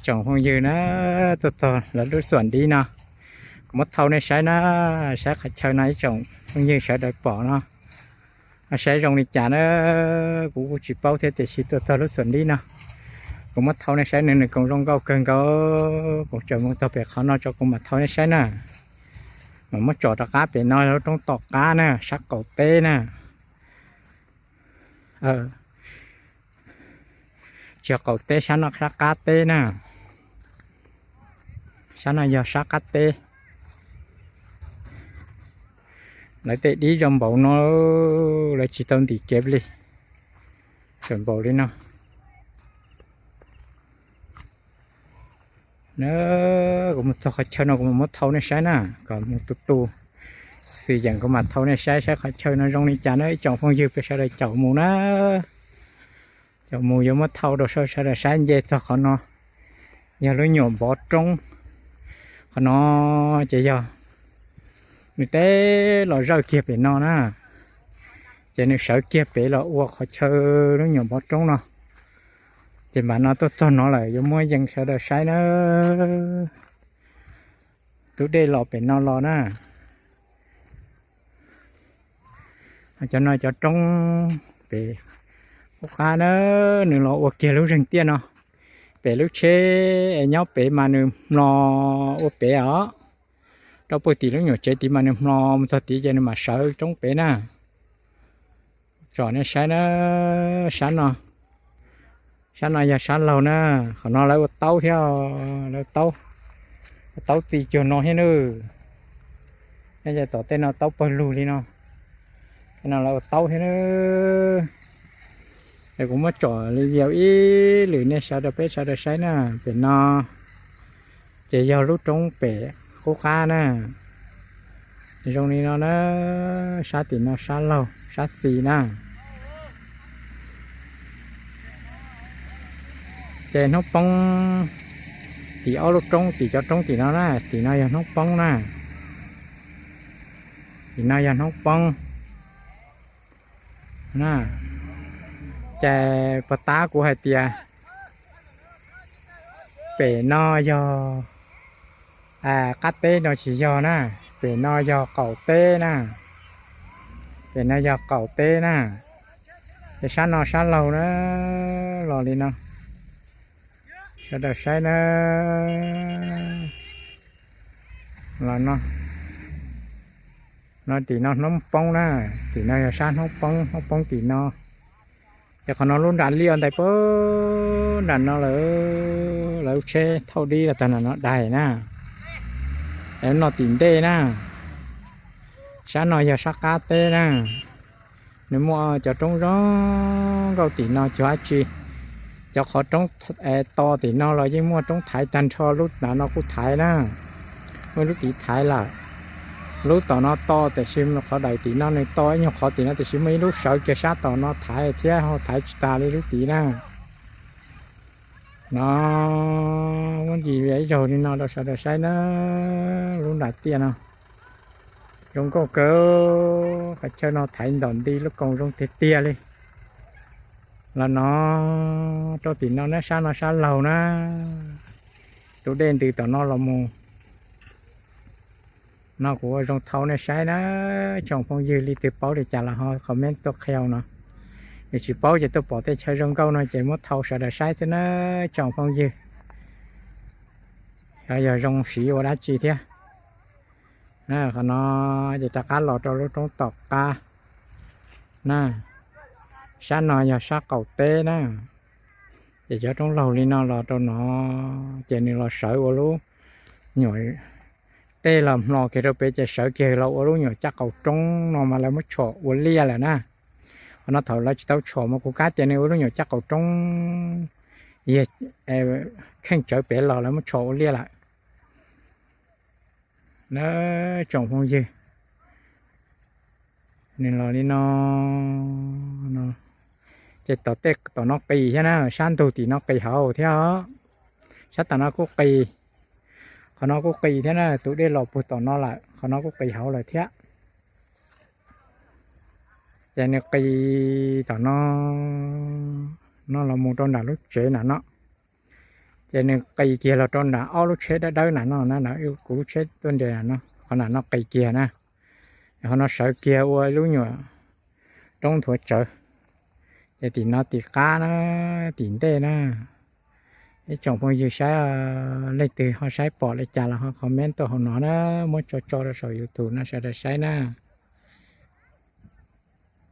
จ่องคงยืนนะตัวแล้วดูส่วนดีเนาะมดเท่าในใช้นะใช้ขัดเชยในจ่องคงยืนใช้ได้ปอเนาะใช้ตรงนี้จานกูchỉ bao thế thì chỉตัวรู้ส่วนดีเนาะกูมดเท่าในใช้หนึ่งกงรงเก้าเกินก็กูจะมึงตัวเปียกเขาเนาะจะกูมดเท่าในใช้น่ะมันมดจอดตะก้าเปียน้อยแล้วต้องตอกก้าน่ะชักเก่าเต้น่ะเจ้าเก่าเต้ฉันนักชักก้าเต้น่ะฉันน่ะอย่าชักก้าเต้lại tệ đi trong bầu nó lại chỉ tông thì kẹp đi sườn bầu đi nào nó có một số khách chơi nó có một thau này sai nè còn một tu sử dụng có mặt thau này sai khách chơi nó trong này chả nó chọn phong dư phải sao đây chọn mù nó chọn mù giống một thau đồ sao đây sai dễ cho họ nó giờ nó nhổm bỏ trong họ nó chỉ giờ người ta là rau kia bị nó nè, cho nên sợ kia bị là uổng khó chơi nó nhiều bớt trống nó, thì mà nó tốt cho nó lại giống mỗi dân sợ đời sai nó, tụi đây lọ bị nó lọ nè, cho nó cho trống bị cá nó nửa lọ uổng kia lúc rừng tiền nó, bị lúc chế nhóc bị mà nửa lọ uổng bị ở đâu bữa tí nó nhỏ chơi tí mà nó một số tí cho nên mà sợ trong bé nè rồi nó sáng nó giờ sáng lâu nè còn nó lại tàu theo nó tàu tí cho nó hết nữa bây giờ tàu tên nó tàu bơi lù đi nó cái nào lại tàu hết nữa để cũng mất trò đi giàu ý lười nè sao được bé sao được sáng nè để nó chỉ giàu lúc trong bé khô khá nè trong này nó sát thì nó sát lâu sát xì nè để nó bông thì ở lúc trong thì cho trong thì nó nè thì nó giờ nó bông nè thì nó giờ nó bông nè chè bát tá của hai tia bể nó giờ cắt tê nó chỉ do nè để nó do cẩu tê nè để nó do cẩu tê nè để sát lâu nó lò đi nó cho được sai nó là nó thì nó bông nè thì nó là sát nó bông thì nó cho con nó luôn đàn liền tại bố đàn nó là xe thâu đi là tao là nó đầy nè em nó tìm tê nè sáng nó giờ sắc cá tê nè nếu mua cho trong đó câu thì nó cho chi cho khó trong to thì nó là chứ mua trong thái tan cho lúc nào nó cũng thái nè mới lúc tí thái là lúc tao nó to thì sim nó khó đầy thì nó này to nhưng khó thì nó thì sim mấy lúc sợ cho sát tao nó thái thế họ thái ta đi lúc tí nè nó muốn gì vậy rồi nên nó đâu sợ sai nó luôn đặt tiền nào chúng có cỡ phải cho nó thay đòn đi lúc còn trong thiệt tia đi là nó cho thì nó xa lâu nó tụi đen từ tao nó là mù nó của trong thau này sai nó trong phong dư li từ báo để trả là họ comment tôi kheo nó thì chỉ báo cho tôi bỏ tay chơi trong câu nó chỉ mất thau sợ là sai thế nó trong phong dư bây giờ trong xí vào đá chi thế nè còn nó chỉ ta cá lọt trong lúc trong tọt cá nè sát nó giờ sát cầu tê nè thì cho trong lầu đi nó lọt trong nó chỉ nên là sợ vào luôn nhồi tê làm lò kia đâu bé chỉ sợ kia lâu luôn nhồi chắc cầu trong nó mà lại mất chọ vào lia là nè nó thở lại tao chọ mà cô cá tiền này luôn nhồi chắc cầu trong ye khen chở bé lò lại mất chọ vào lia lại nó trồng phong dư nên là đi nó chỉ tao tết tao nó kỳ thế nào san tu thì nó kỳ hậu theo sát tao nó có kỳ còn nó có kỳ thế nào tụi đây lọp tao nó lại còn nó có kỳ hậu lại thế cho nên kỳ tao nó là một trong đàn lúc chế là nó cho nên cây kia là trong đã ao lúc chết đã đâu nó yêu cú lúc chết tuần đề nó còn là nó cây kia nè nó sợ kia ôi lúc nhỏ trong thuở chợ thì nó thì cá nó tỉnh tê nó cái chồng bao nhiêu sai lấy từ họ sai bỏ lấy trả là họ comment tôi họ nói nó muốn cho ra sau YouTube nó sẽ được sai nè